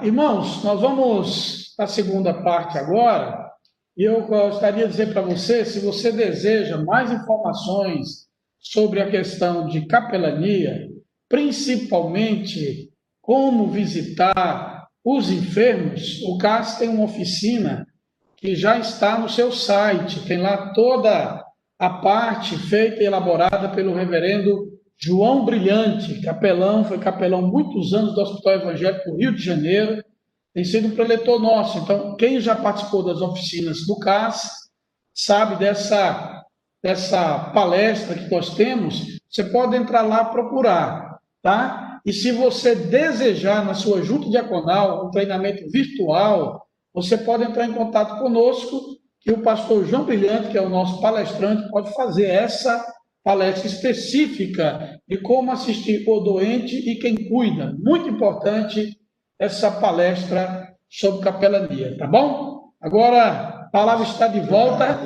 Irmãos, nós vamos para a segunda parte agora, e eu gostaria de dizer para você, se você deseja mais informações sobre a questão de capelania, principalmente como visitar os enfermos, o CAS tem uma oficina que já está no seu site, tem lá toda a parte feita e elaborada pelo reverendo João Brilhante, capelão, foi capelão muitos anos do Hospital Evangélico do Rio de Janeiro, tem sido um preletor nosso. Então, quem já participou das oficinas do CAS sabe dessa palestra que nós temos, você pode entrar lá procurar, tá? E se você desejar na sua junta diaconal um treinamento virtual, você pode entrar em contato conosco, que o pastor João Brilhante, que é o nosso palestrante, pode fazer essa palestra específica de como assistir o doente e quem cuida. Muito importante essa palestra sobre capelania, tá bom? Agora, a palavra está de volta.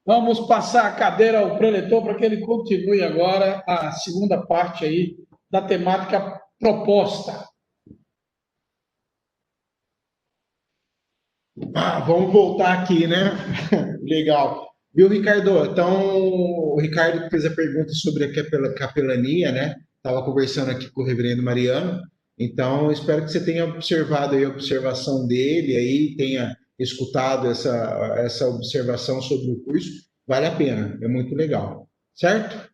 Vamos passar a cadeira ao preletor para que ele continue agora a segunda parte aí da temática proposta. Vamos voltar aqui, né? Legal. Viu, Ricardo? Então, o Ricardo que fez a pergunta sobre a capelania, né? Estava conversando aqui com o reverendo Mariano. Então, espero que você tenha observado aí a observação dele, aí tenha escutado essa observação sobre o curso. Vale a pena, é muito legal. Certo?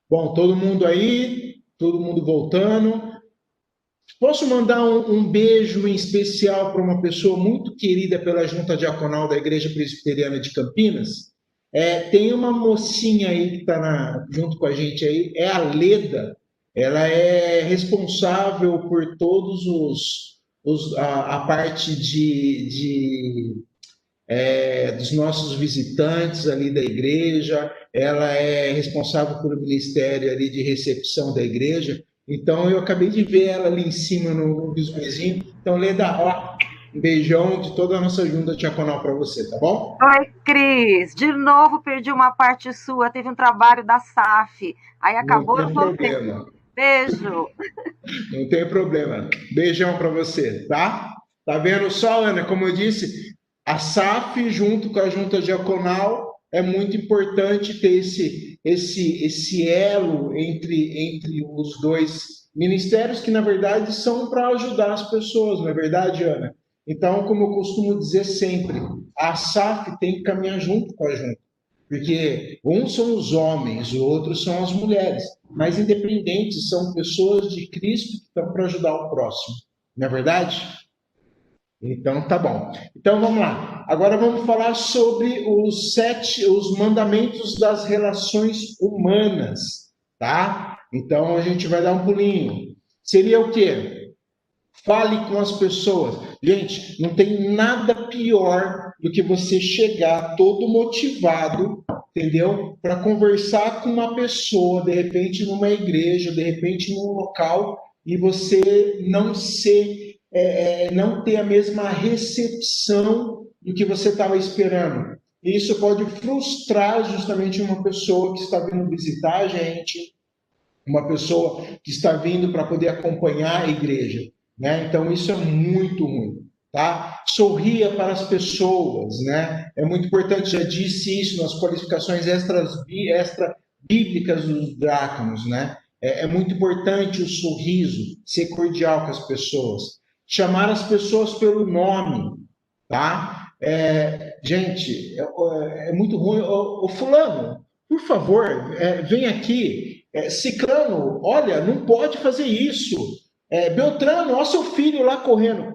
Bom, todo mundo aí, todo mundo voltando. Posso mandar um beijo em especial para uma pessoa muito querida pela Junta Diaconal da Igreja Presbiteriana de Campinas? Tem uma mocinha aí que está junto com a gente aí, é a Leda. Ela é responsável por todos a parte dos nossos visitantes ali da igreja, ela é responsável pelo ministério ali de recepção da igreja. Então, eu acabei de ver ela ali em cima no vizinho. Então, Leda, ó, um beijão de toda a nossa junta diaconal para você, tá bom? Oi, Cris. De novo perdi uma parte sua. Teve um trabalho da SAF. Aí Não acabou, eu tem voltei. problema. Beijo. Não tem problema. Beijão para você, tá? Tá vendo só, Ana? Como eu disse, a SAF junto com a Junta Diaconal é muito importante ter esse elo entre os dois ministérios que, na verdade, são para ajudar as pessoas, não é verdade, Ana? Então, como eu costumo dizer sempre, a SAF tem que caminhar junto com a Junta. Porque uns são os homens, o outro são as mulheres. Mas independentes, são pessoas de Cristo que estão para ajudar o próximo. Não é verdade? Então, tá bom. Então, vamos lá. Agora vamos falar sobre os mandamentos das relações humanas, tá? Então, a gente vai dar um pulinho. Seria o quê? Fale com as pessoas. Gente, não tem nada pior do que você chegar todo motivado, entendeu? Para conversar com uma pessoa, de repente numa igreja, de repente num local, e você não ter a mesma recepção do que você estava esperando. E isso pode frustrar justamente uma pessoa que está vindo visitar a gente, uma pessoa que está vindo para poder acompanhar a igreja, né? Então isso é muito ruim, tá? Sorria para as pessoas, né? É muito importante, já disse isso nas qualificações extra bíblicas dos diáconos, né? É muito importante o sorriso, ser cordial com as pessoas, chamar as pessoas pelo nome, tá? Gente, é muito ruim. O fulano, por favor, vem aqui. Ciclano, olha, não pode fazer isso. Beltrano, olha seu filho lá correndo.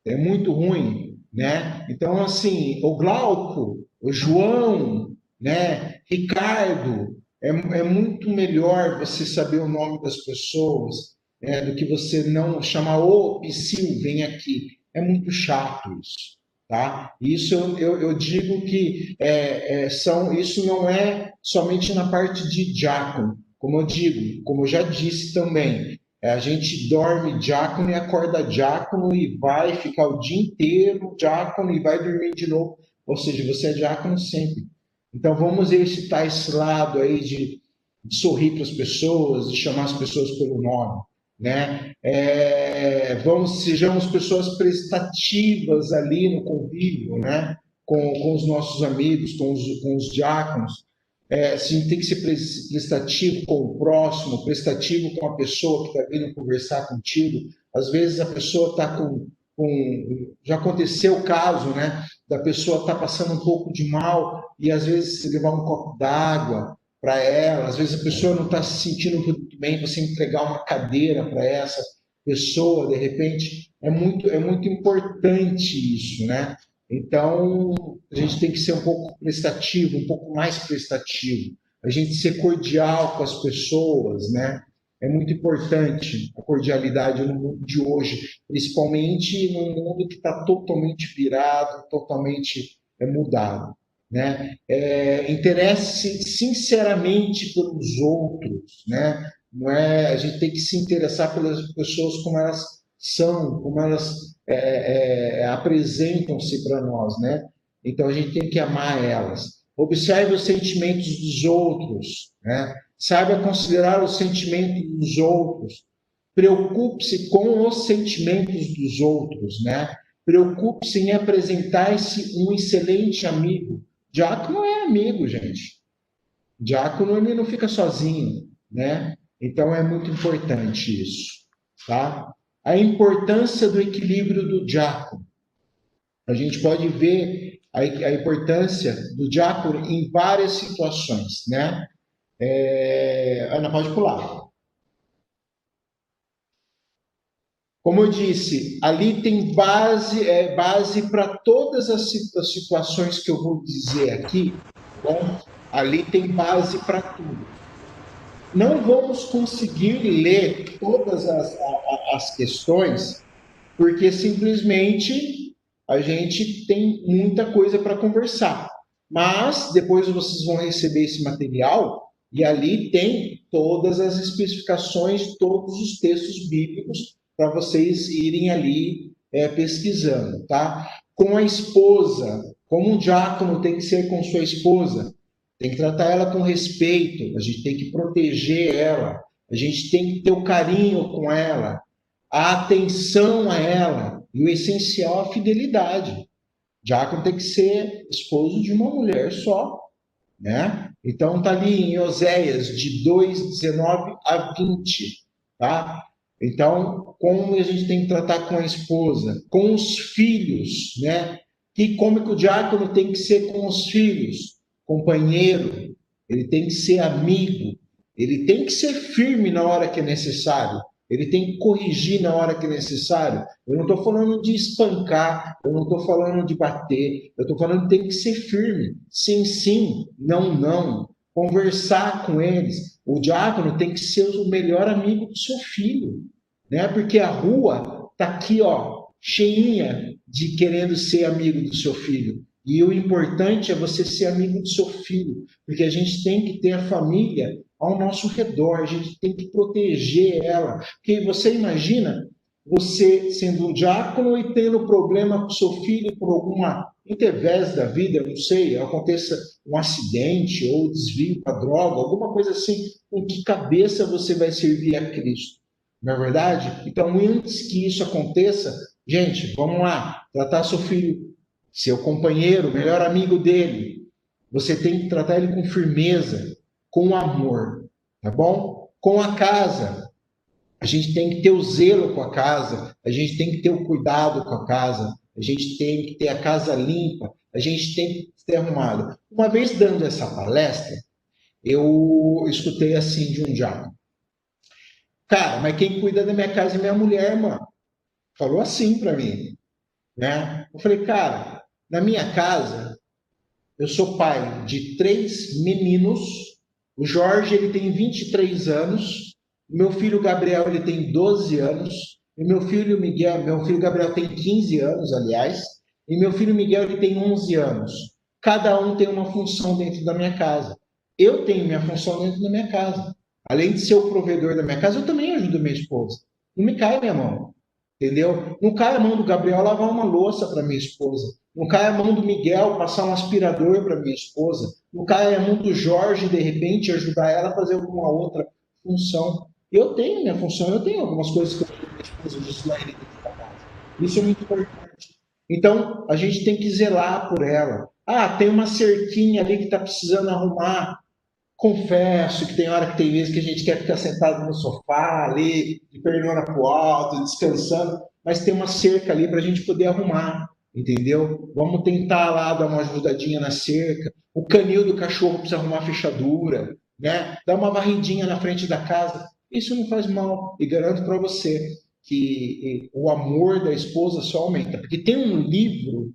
É muito ruim, né? Então, assim, o Glauco, o João, né? Ricardo, é muito melhor você saber o nome das pessoas, do que você não chamar, ô, Psyu, vem aqui. É muito chato isso, tá? Isso eu digo que isso não é somente na parte de diácono, como eu digo, como eu já disse também, a gente dorme diácono e acorda diácono e vai ficar o dia inteiro diácono e vai dormir de novo, ou seja, você é diácono sempre. Então vamos exercitar esse lado aí de sorrir para as pessoas, de chamar as pessoas pelo nome, né? Sejamos pessoas prestativas ali no convívio, né? Com os nossos amigos, com os diáconos. A gente tem que ser prestativo com o próximo, prestativo com a pessoa que está vindo conversar contigo. Às vezes a pessoa está já aconteceu o caso, né? Da pessoa estar passando um pouco de mal e às vezes você levar um copo d'água para ela, às vezes a pessoa não está se sentindo muito bem, você entregar uma cadeira para essa pessoa, de repente, é muito importante isso, né? Então, a gente tem que ser um pouco prestativo, um pouco mais prestativo. A gente ser cordial com as pessoas, né? É muito importante a cordialidade no mundo de hoje, principalmente num mundo que está totalmente virado, totalmente mudado, né? Interesse sinceramente pelos outros, né? Não é, a gente tem que se interessar pelas pessoas como elas são, como elas apresentam-se para nós, né? Então a gente tem que amar elas. Observe os sentimentos dos outros, né? Saiba considerar os sentimentos dos outros. Preocupe-se com os sentimentos dos outros, né? Preocupe-se em apresentar-se um excelente amigo. Diácono é amigo, gente. Diácono ele não fica sozinho, né? Então é muito importante isso, tá? A importância do equilíbrio do diácono. A gente pode ver a importância do diácono em várias situações, né? Ana, pode pular. Como eu disse, ali tem base para todas as situações que eu vou dizer aqui. Bom, ali tem base para tudo. Não vamos conseguir ler todas as questões, porque simplesmente a gente tem muita coisa para conversar. Mas depois vocês vão receber esse material e ali tem todas as especificações, todos os textos bíblicos para vocês irem ali pesquisando, tá? Com a esposa, como um diácono tem que ser com sua esposa, tem que tratar ela com respeito, a gente tem que proteger ela, a gente tem que ter o carinho com ela, a atenção a ela, e o essencial a fidelidade. Diácono tem que ser esposo de uma mulher só, né? Então tá ali em Oséias de 2:19 a 20, tá? Então, como a gente tem que tratar com a esposa, com os filhos, né? E como que o diácono tem que ser com os filhos? Companheiro, ele tem que ser amigo, ele tem que ser firme na hora que é necessário, ele tem que corrigir na hora que é necessário. Eu não estou falando de espancar, eu não estou falando de bater, eu estou falando que tem que ser firme. Sim, sim, não, não. Conversar com eles. O diácono tem que ser o melhor amigo do seu filho, né? Porque a rua está aqui, ó, cheinha de querendo ser amigo do seu filho. E o importante é você ser amigo do seu filho, porque a gente tem que ter a família ao nosso redor, a gente tem que proteger ela. Porque você imagina você sendo um diácono e tendo problema com seu filho por alguma intervés da vida, não sei, aconteça um acidente ou desvio para droga, alguma coisa assim, com que cabeça você vai servir a Cristo? Não é verdade? Então, antes que isso aconteça, gente, vamos lá, tratar seu filho, seu companheiro, melhor amigo dele. Você tem que tratar ele com firmeza, com amor, tá bom? Com a casa, a gente tem que ter o zelo com a casa, a gente tem que ter o cuidado com a casa, a gente tem que ter a casa limpa, a gente tem que ter arrumado. Uma vez dando essa palestra, eu escutei assim de um diácono. Cara, mas quem cuida da minha casa é minha mulher, mano. Falou assim para mim, né? Eu falei, cara, na minha casa, eu sou pai de 3 meninos. O Jorge, ele tem 23 anos. Meu filho Gabriel, ele tem 12 anos. E meu filho Miguel, meu filho Gabriel tem 15 anos, aliás. E meu filho Miguel, ele tem 11 anos. Cada um tem uma função dentro da minha casa. Eu tenho minha função dentro da minha casa. Além de ser o provedor da minha casa, eu também ajudo minha esposa. Não me cai a minha mão. Entendeu? Não cai a mão do Gabriel lavar uma louça para minha esposa. Não cai a mão do Miguel passar um aspirador para minha esposa. Não cai a mão do Jorge, de repente, ajudar ela a fazer alguma outra função. Eu tenho minha função, eu tenho algumas coisas que eu tenho minha esposa Gislaine dentro da casa. Isso é muito importante. Então, a gente tem que zelar por ela. Ah, tem uma cerquinha ali que está precisando arrumar. Confesso que tem hora que tem vezes que a gente quer ficar sentado no sofá ali, de perna para o alto, descansando, mas tem uma cerca ali para a gente poder arrumar, entendeu? Vamos tentar lá dar uma ajudadinha na cerca. O canil do cachorro precisa arrumar a fechadura, né? Dar uma varridinha na frente da casa. Isso não faz mal. E garanto para você que o amor da esposa só aumenta. Porque tem um livro,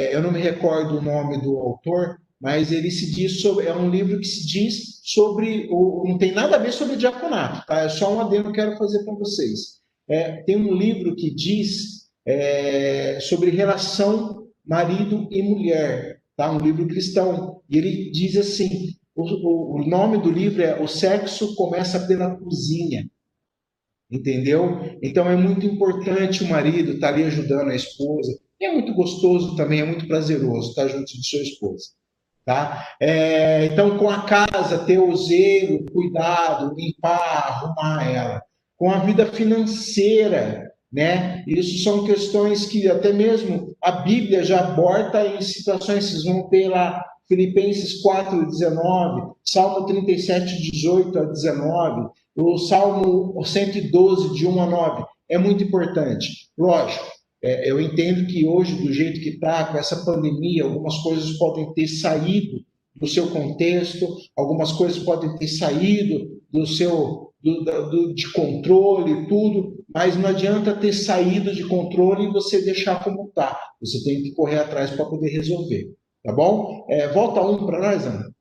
eu não me recordo o nome do autor, mas ele se diz sobre, é um livro que se diz sobre, não tem nada a ver sobre diaconato, tá? É só um adendo que eu quero fazer para vocês. Tem um livro que diz sobre relação marido e mulher, tá? Um livro cristão, e ele diz assim, o nome do livro é O Sexo Começa pela Cozinha, entendeu? Então é muito importante o marido estar ali ajudando a esposa, e é muito gostoso também, é muito prazeroso estar junto de sua esposa. Tá? Então, com a casa, ter o zelo, cuidado, limpar, arrumar ela. Com a vida financeira, né? Isso são questões que até mesmo a Bíblia já aborda em situações, vocês vão ter lá Filipenses 4:19, Salmo 37, 18 a 19, o Salmo 112, de 1 a 9. É muito importante. Lógico, eu entendo que hoje, do jeito que está, com essa pandemia, algumas coisas podem ter saído do seu contexto, algumas coisas podem ter saído do seu de controle, tudo, mas não adianta ter saído de controle e você deixar como está. Você tem que correr atrás para poder resolver, tá bom? Volta para nós, Ana.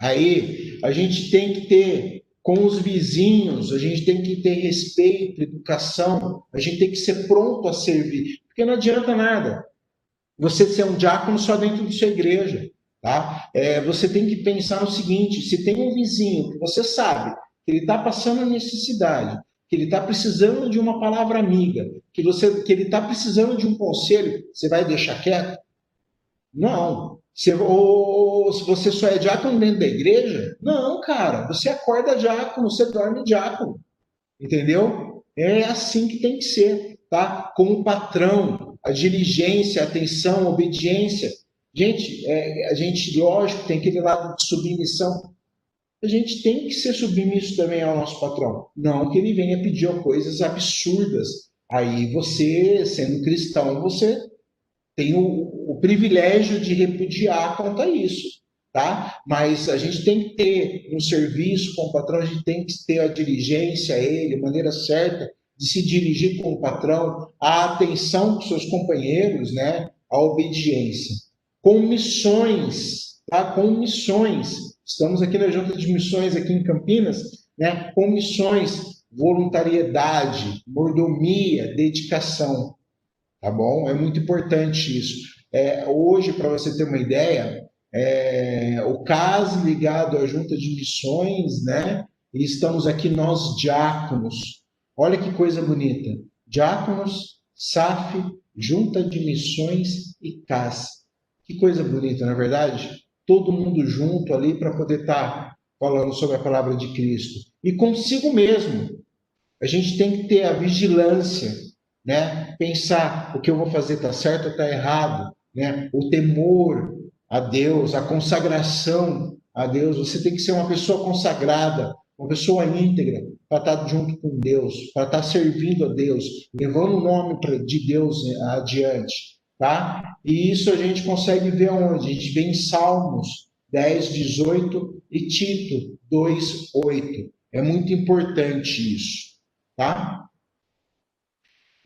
Aí a gente tem que ter com os vizinhos, a gente tem que ter respeito, educação, a gente tem que ser pronto a servir, porque não adianta nada você ser um diácono só dentro de sua igreja, tá? Você tem que pensar no seguinte: se tem um vizinho que você sabe que ele está passando necessidade, que ele está precisando de uma palavra amiga, que ele está precisando de um conselho, você vai deixar quieto? Não. Ou se você só é diácono dentro da igreja, não, cara. Você acorda diácono, você dorme diácono. Entendeu? É assim que tem que ser, tá? Como patrão, a diligência, a atenção, a obediência. Gente, a gente, lógico, tem aquele lado de submissão. A gente tem que ser submisso também ao nosso patrão. Não que ele venha pedir coisas absurdas. Aí você, sendo cristão, você tem o privilégio de repudiar quanto a isso, tá? Mas a gente tem que ter um serviço com o patrão, a gente tem que ter a diligência a ele, a maneira certa de se dirigir com o patrão, a atenção com seus companheiros, né? A obediência. Com missões, tá? Com missões. Estamos aqui na Junta de Missões, aqui em Campinas, né? Com missões, voluntariedade, mordomia, dedicação. Tá bom? É muito importante isso. Hoje, para você ter uma ideia, o CAS ligado à Junta de Missões, né? E estamos aqui nós diáconos. Olha que coisa bonita. Diáconos, SAF, Junta de Missões e CAS. Que coisa bonita, não é verdade? Todo mundo junto ali para poder estar falando sobre a palavra de Cristo. E consigo mesmo. A gente tem que ter a vigilância, né? Pensar o que eu vou fazer está certo ou está errado, né? O temor a Deus, a consagração a Deus. Você tem que ser uma pessoa consagrada, uma pessoa íntegra para estar junto com Deus, para estar servindo a Deus, levando o nome de Deus adiante, tá? E isso a gente consegue ver onde? A gente vê em Salmos 10, 18 e Tito 2, 8. É muito importante isso. Tá?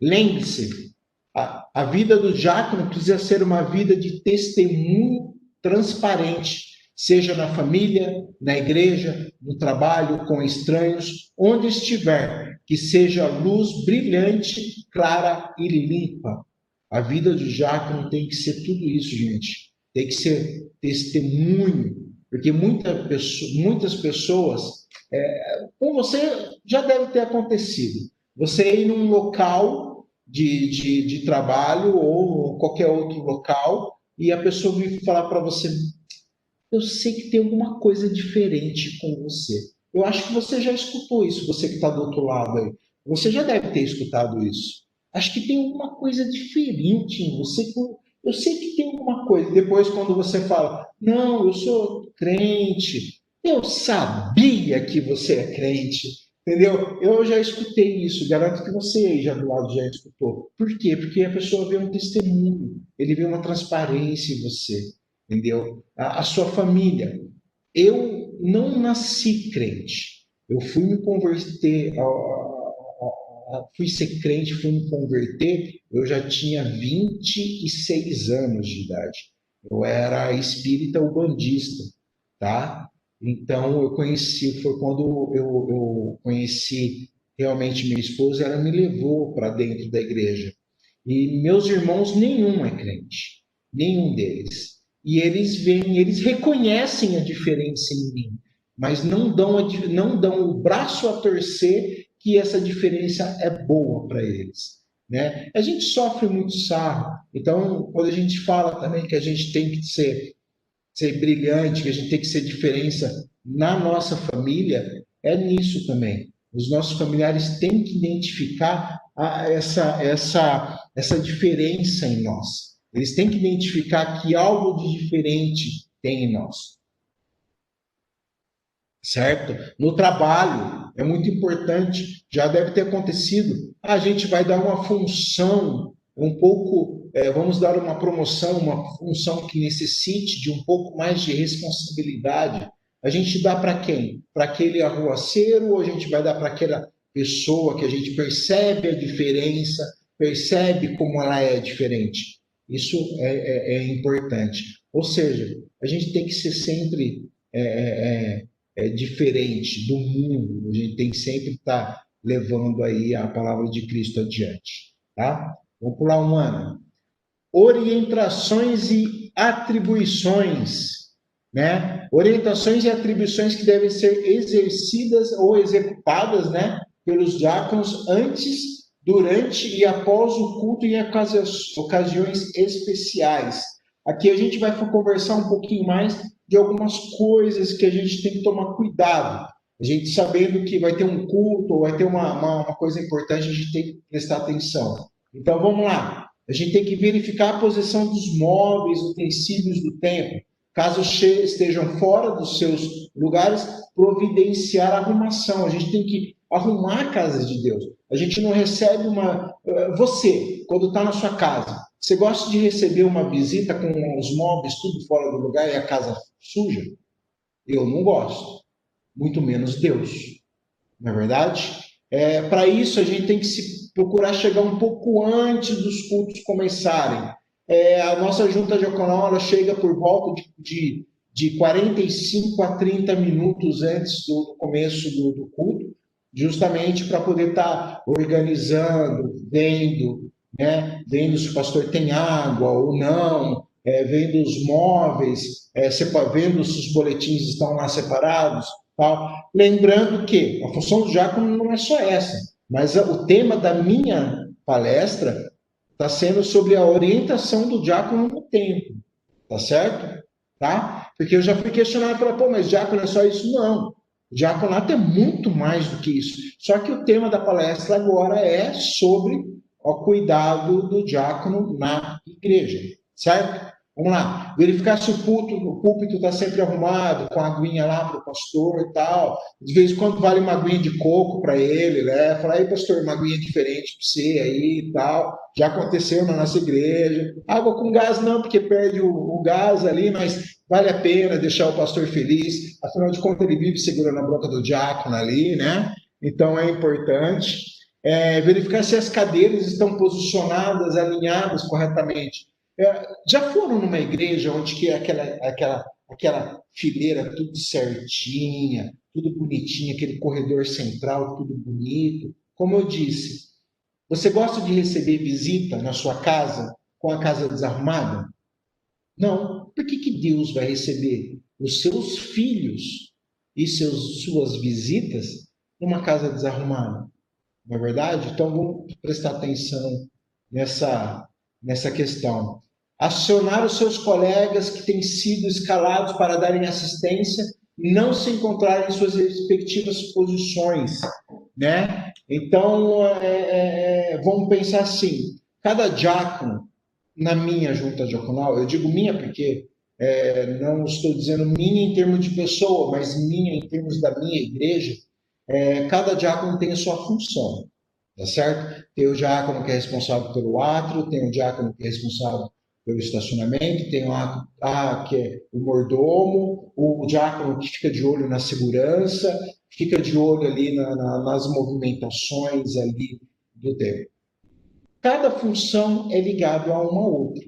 Lembre-se, a vida do diácono precisa ser uma vida de testemunho transparente, seja na família, na igreja, no trabalho, com estranhos, onde estiver, que seja luz brilhante, clara e limpa. A vida do diácono tem que ser tudo isso, gente. Tem que ser testemunho, porque muitas pessoas, com você já deve ter acontecido. Você ir num local de trabalho ou qualquer outro local e a pessoa vir falar para você: eu sei que tem alguma coisa diferente com você. Eu acho que você já escutou isso, você que está do outro lado aí. Você já deve ter escutado isso. Acho que tem alguma coisa diferente em você. Eu sei que tem alguma coisa. Depois, quando você fala, não, eu sou crente, eu sabia que você é crente. Entendeu? Eu já escutei isso, garanto que você aí já do lado já escutou. Por quê? Porque a pessoa vê um testemunho, ele vê uma transparência em você, entendeu? A sua família. Eu não nasci crente. Eu fui me converter, fui ser crente, fui me converter, eu já tinha 26 anos de idade. Eu era espírita ubandista, tá? Então, eu conheci, foi quando eu conheci realmente minha esposa, ela me levou para dentro da igreja. E meus irmãos, nenhum é crente, nenhum deles. E eles veem, eles reconhecem a diferença em mim, mas não dão o braço a torcer que essa diferença é boa para eles. Né? A gente sofre muito sarro, então, quando a gente fala também que a gente tem que ser brilhante, que a gente tem que ser diferença na nossa família, é nisso também. Os nossos familiares têm que identificar essa diferença em nós. Eles têm que identificar que algo de diferente tem em nós. Certo? No trabalho, é muito importante, já deve ter acontecido. A gente vai dar uma função um pouco, vamos dar uma promoção, uma função que necessite de um pouco mais de responsabilidade. A gente dá para quem? Para aquele arruaceiro ou a gente vai dar para aquela pessoa que a gente percebe a diferença, percebe como ela é diferente? Isso é importante. Ou seja, a gente tem que ser sempre diferente do mundo. A gente tem que sempre estar levando aí a palavra de Cristo adiante. Tá? Vamos pular um ano. Orientações e atribuições. Né? Orientações e atribuições que devem ser exercidas ou executadas, né, pelos diáconos antes, durante e após o culto em ocasiões especiais. Aqui a gente vai conversar um pouquinho mais de algumas coisas que a gente tem que tomar cuidado. A gente sabendo que vai ter um culto, ou vai ter uma coisa importante, a gente tem que prestar atenção. Então vamos lá. A gente tem que verificar a posição dos móveis, utensílios do templo. Caso estejam fora dos seus lugares, providenciar a arrumação. A gente tem que arrumar a casa de Deus. A gente não recebe uma... Você, quando está na sua casa, você gosta de receber uma visita com os móveis tudo fora do lugar e a casa suja? Eu não gosto. Muito menos Deus. Não é verdade? Para isso, a gente tem que procurar chegar um pouco antes dos cultos começarem. A nossa junta diaconal ela chega por volta de 45 a 30 minutos antes do começo do culto, justamente para poder estar organizando, vendo, né? Vendo se o pastor tem água ou não, vendo os móveis, vendo se os boletins estão lá separados. Tal. Lembrando que a função do diácono não é só essa, mas o tema da minha palestra está sendo sobre a orientação do diácono no templo, tá certo? Tá? Porque eu já fui questionado, falei, pô, mas diácono é só isso? Não. O diaconato é muito mais do que isso. Só que o tema da palestra agora é sobre o cuidado do diácono na igreja, certo? Vamos lá, verificar se o púlpito está sempre arrumado, com a aguinha lá para o pastor e tal. De vez em quando vale uma aguinha de coco para ele, né? Falar, aí pastor, uma aguinha diferente para você aí e tal. Já aconteceu na nossa igreja. Água com gás não, porque perde o gás ali, mas vale a pena deixar o pastor feliz. Afinal de contas, ele vive segurando a boca do diácono ali, né? Então é importante. Verificar se as cadeiras estão posicionadas, alinhadas corretamente. Já foram numa igreja onde que é aquela fileira tudo certinha, tudo bonitinho, aquele corredor central tudo bonito? Como eu disse, você gosta de receber visita na sua casa com a casa desarrumada? Não. Por que Deus vai receber os seus filhos e suas visitas numa casa desarrumada? Não é verdade? Então vamos prestar atenção nessa questão. acionar os seus colegas que têm sido escalados para darem assistência, não se encontrarem em suas respectivas posições, né? Então, vamos pensar assim, cada diácono na minha junta diaconal, eu digo minha porque não estou dizendo minha em termos de pessoa, mas minha em termos da minha igreja, cada diácono tem a sua função, tá certo? Tem o diácono que é responsável pelo átrio, tem o diácono que é responsável pelo estacionamento, tem que é o mordomo, o diácono que fica de olho na segurança, fica de olho ali nas movimentações ali do templo. Cada função é ligada a uma outra,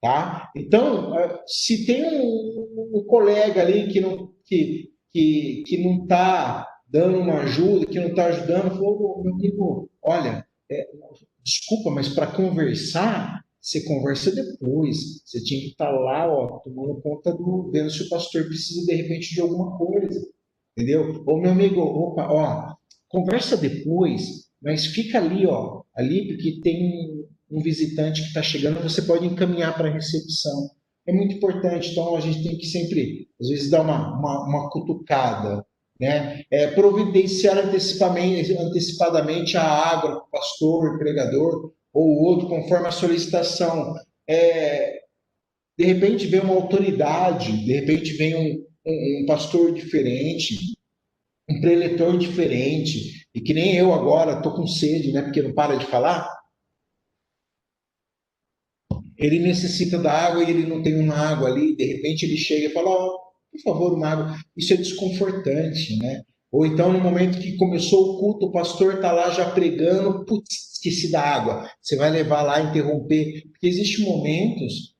tá? Então, se tem um colega ali que não está dando uma ajuda, que não está ajudando, falou, meu amigo, olha, desculpa, mas para conversar, você conversa depois. Você tinha que estar lá, ó, tomando conta vendo se o pastor precisa de repente de alguma coisa, entendeu? Ou meu amigo, opa, ó, conversa depois, mas fica ali, ó, ali porque tem um visitante que está chegando, você pode encaminhar para a recepção. É muito importante, então a gente tem que sempre, às vezes, dar uma cutucada, né? Providenciar antecipadamente a água para o pastor, pregador, ou o outro, conforme a solicitação. De repente vem uma autoridade, de repente vem um pastor diferente, um preletor diferente, e que nem eu agora estou com sede, né? Porque não para de falar. Ele necessita da água e ele não tem uma água ali, de repente ele chega e fala, oh, por favor, uma água. Isso é desconfortante, né? Ou então, no momento que começou o culto, o pastor está lá já pregando, putz, esqueci da água. Você vai levar lá, interromper. Porque existem momentos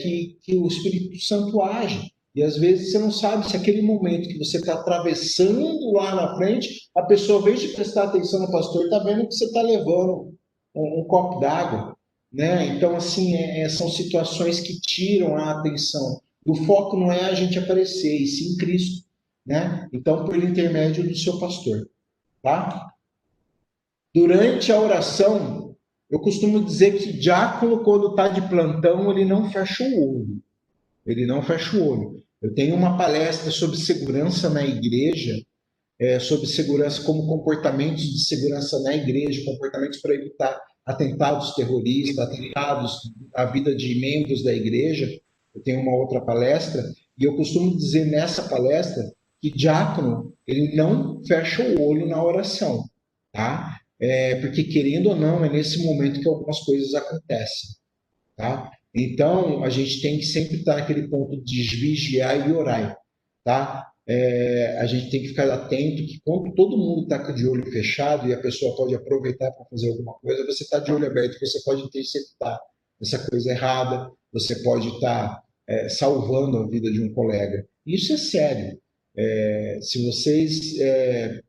que o Espírito Santo age. E às vezes você não sabe se aquele momento que você está atravessando lá na frente, a pessoa, ao invés de prestar atenção no pastor, está vendo que você está levando um copo d'água, né? Então, assim, são situações que tiram a atenção. O foco não é a gente aparecer, e sim Cristo, né? Então, por intermédio do seu pastor, tá? Durante a oração, eu costumo dizer que diácono, quando está de plantão, ele não fecha o olho. Ele não fecha o olho. Eu tenho uma palestra sobre segurança na igreja, sobre segurança, como comportamentos de segurança na igreja, comportamentos para evitar atentados terroristas, atentados à vida de membros da igreja. Eu tenho uma outra palestra, e eu costumo dizer nessa palestra que diácono, ele não fecha o olho na oração, tá? Porque, querendo ou não, é nesse momento que algumas coisas acontecem, tá? Então, a gente tem que sempre estar naquele ponto de vigiar e orar, tá? A gente tem que ficar atento que quando todo mundo está de olho fechado e a pessoa pode aproveitar para fazer alguma coisa, você está de olho aberto, você pode interceptar essa coisa errada, você pode estar salvando a vida de um colega. Isso é sério. Se vocês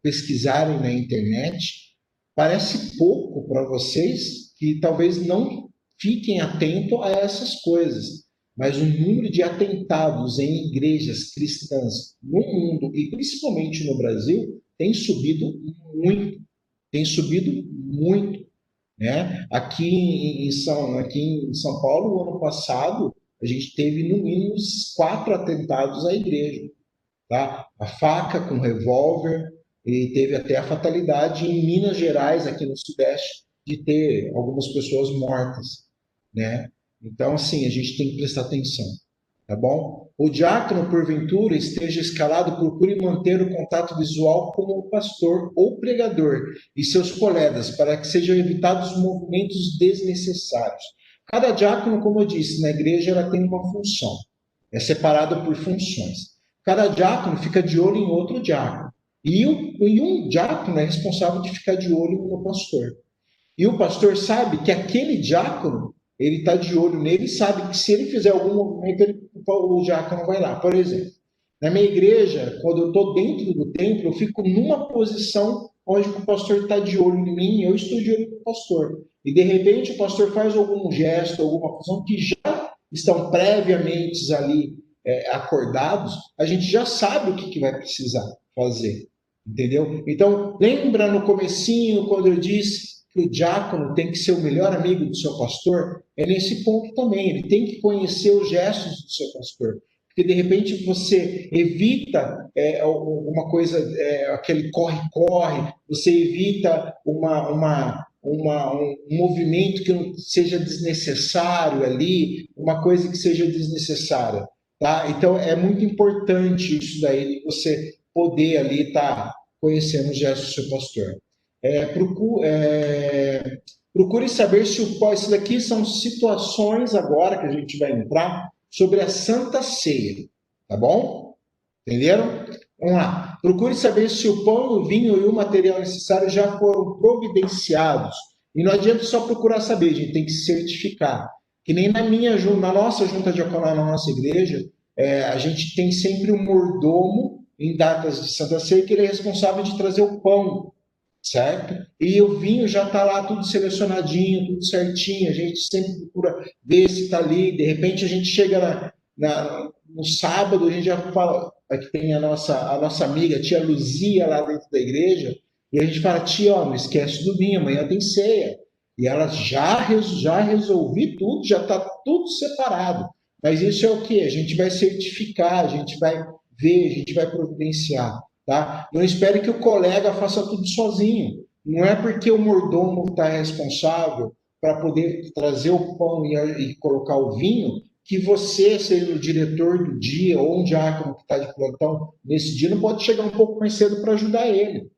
pesquisarem na internet, parece pouco para vocês que talvez não fiquem atentos a essas coisas. Mas o número de atentados em igrejas cristãs no mundo, e principalmente no Brasil, tem subido muito. Tem subido muito. Né? Aqui em São Paulo, no ano passado, a gente teve no mínimo 4 atentados à igreja. Tá? A faca com revólver, e teve até a fatalidade em Minas Gerais, aqui no Sudeste, de ter algumas pessoas mortas, né? Então, assim, a gente tem que prestar atenção, tá bom? O diácono, porventura, esteja escalado, procure manter o contato visual com o pastor ou pregador e seus colegas, para que sejam evitados movimentos desnecessários. Cada diácono, como eu disse, na igreja, ela tem uma função, é separado por funções. Cada diácono fica de olho em outro diácono. E um diácono é responsável de ficar de olho no pastor. E o pastor sabe que aquele diácono, ele está de olho nele e sabe que se ele fizer algum movimento, o diácono vai lá. Por exemplo, na minha igreja, quando eu estou dentro do templo, eu fico numa posição onde o pastor está de olho em mim, eu estou de olho no pastor. E de repente o pastor faz algum gesto, alguma função que já estão previamente ali acordados, a gente já sabe o que vai precisar fazer, entendeu? Então, lembra no comecinho, quando eu disse que o diácono tem que ser o melhor amigo do seu pastor, é nesse ponto também. Ele tem que conhecer os gestos do seu pastor. Porque, de repente, você evita uma coisa, aquele corre-corre, você evita um movimento que não seja desnecessário ali, uma coisa que seja desnecessária. Tá? Então, é muito importante isso daí, de você poder ali estar conhecendo os gestos do seu pastor. Procure saber se isso daqui são situações agora que a gente vai entrar sobre a Santa Ceia, tá bom? Entenderam? Vamos lá. Procure saber se o pão, o vinho e o material necessário já foram providenciados. E não adianta só procurar saber, a gente tem que certificar. Que nem na nossa junta diaconal, na nossa igreja, a gente tem sempre um mordomo em datas de Santa Ceia, que ele é responsável de trazer o pão, certo? E o vinho já está lá tudo selecionadinho, tudo certinho, a gente sempre procura ver se está ali, de repente a gente chega no sábado, a gente já fala, aqui tem a nossa amiga, a tia Luzia, lá dentro da igreja, e a gente fala, tia, ó, não esquece do vinho, amanhã tem ceia. E ela já resolvi tudo, já está tudo separado. Mas isso é o quê? A gente vai certificar, a gente vai ver, a gente vai providenciar. Tá? Não espere que o colega faça tudo sozinho. Não é porque o mordomo está responsável para poder trazer o pão e colocar o vinho, que você, sendo o diretor do dia ou um diácono que está de plantão nesse dia, não pode chegar um pouco mais cedo para ajudar ele.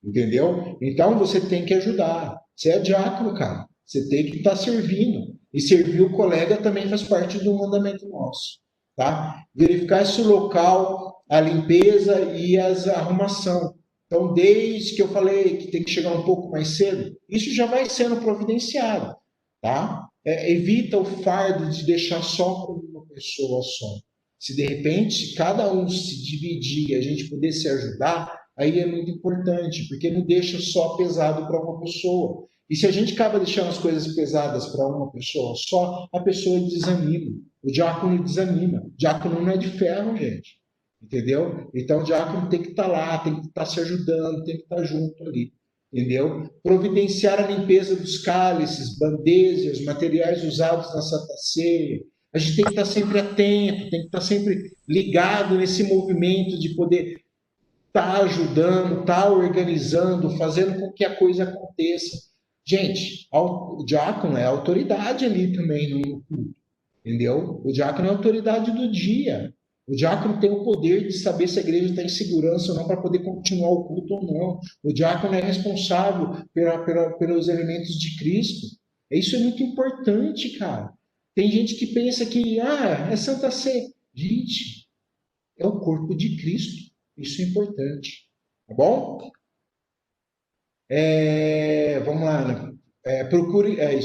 Entendeu? Então você tem que ajudar. Você é diácono, cara. Você tem que estar servindo. E servir o colega também faz parte do mandamento nosso. Tá? Verificar se o local, a limpeza e a arrumação. Então, desde que eu falei que tem que chegar um pouco mais cedo, isso já vai sendo providenciado. Tá? Evita o fardo de deixar só com uma pessoa só. Se de repente cada um se dividir e a gente puder se ajudar, aí é muito importante, porque não deixa só pesado para uma pessoa. E se a gente acaba deixando as coisas pesadas para uma pessoa só, a pessoa desanima. O diácono desanima. O diácono não é de ferro, gente. Entendeu? Então o diácono tem que estar lá, tem que estar se ajudando, tem que estar junto ali. Entendeu? Providenciar a limpeza dos cálices, bandejas, materiais usados na Santa Ceia. A gente tem que estar sempre atento, tem que estar sempre ligado nesse movimento de poder estar ajudando, estar organizando, fazendo com que a coisa aconteça. Gente, o diácono é autoridade ali também no culto, entendeu? O diácono é a autoridade do dia. O diácono tem o poder de saber se a igreja está em segurança ou não para poder continuar o culto ou não. O diácono é responsável pelos elementos de Cristo. Isso é muito importante, cara. Tem gente que pensa que, é Santa Ceia. Gente, é o corpo de Cristo. Isso é importante. Tá bom? Vamos lá. Né?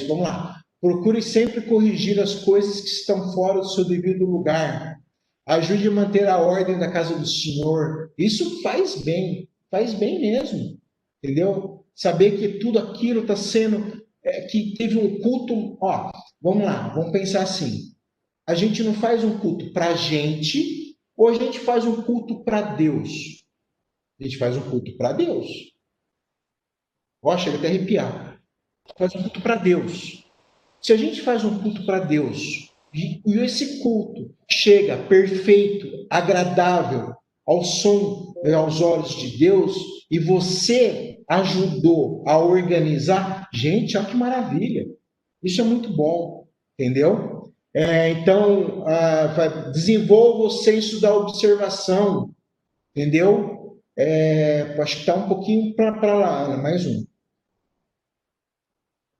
Vamos lá. Procure sempre corrigir as coisas que estão fora do seu devido lugar. Ajude a manter a ordem da casa do Senhor. Isso faz bem mesmo. Entendeu? Saber que tudo aquilo está sendo, que teve um culto. Ó, vamos lá, vamos pensar assim. A gente não faz um culto para a gente, ou a gente faz um culto para Deus? A gente faz um culto para Deus. Ó, chega até a arrepiar. Faz um culto para Deus. Se a gente faz um culto para Deus, e esse culto chega perfeito, agradável ao som e aos olhos de Deus, e você ajudou a organizar, gente, olha que maravilha. Isso é muito bom, entendeu? Então, desenvolva o senso da observação, entendeu? Acho que está um pouquinho para lá, Ana, mais um.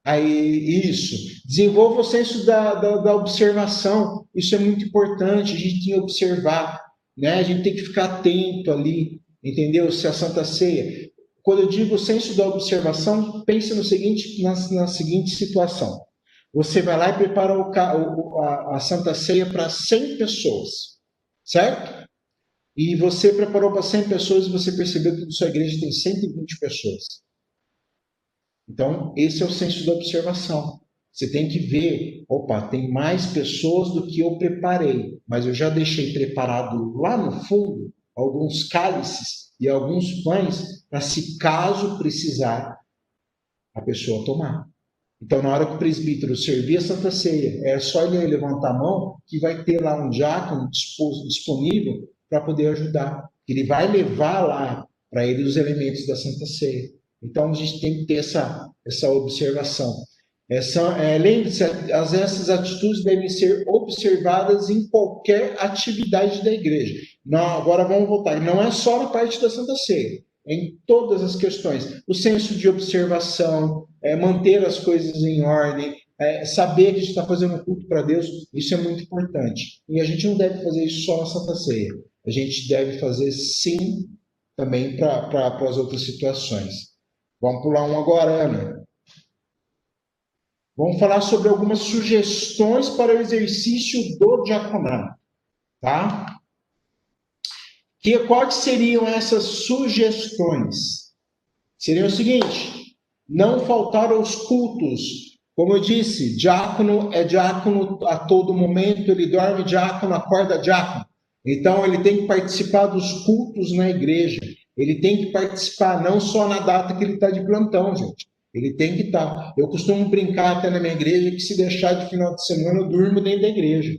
Aí, isso. Desenvolva o senso da observação. Isso é muito importante. A gente tem que observar, né? A gente tem que ficar atento ali, entendeu? Se a Santa Ceia. Quando eu digo o senso da observação, pense no seguinte, na seguinte situação. Você vai lá e prepara a Santa Ceia para 100 pessoas, certo? E você preparou para 100 pessoas e você percebeu que na sua igreja tem 120 pessoas. Então, esse é o senso da observação. Você tem que ver, tem mais pessoas do que eu preparei, mas eu já deixei preparado lá no fundo alguns cálices e alguns pães para, se caso precisar, a pessoa tomar. Então, na hora que o presbítero servir a Santa Ceia, é só ele levantar a mão que vai ter lá um diácono disponível para poder ajudar. Ele vai levar lá para ele os elementos da Santa Ceia. Então, a gente tem que ter essa observação. Lembre-se, essas atitudes devem ser observadas em qualquer atividade da igreja. Não, agora vamos voltar. Não é só na parte da Santa Ceia, é em todas as questões. O senso de observação, manter as coisas em ordem, saber que a gente está fazendo um culto para Deus, isso é muito importante. E a gente não deve fazer isso só na Santa Ceia. A gente deve fazer, sim, também para as outras situações. Vamos pular um agora, Ana. Vamos falar sobre algumas sugestões para o exercício do diaconato, tá? Quais seriam essas sugestões? Seriam o seguinte: não faltar aos cultos. Como eu disse, diácono é diácono a todo momento, ele dorme diácono, acorda diácono. Então, ele tem que participar dos cultos na igreja. Ele tem que participar não só na data que ele está de plantão, gente. Ele tem que estar. Eu costumo brincar até na minha igreja que se deixar de final de semana, eu durmo dentro da igreja.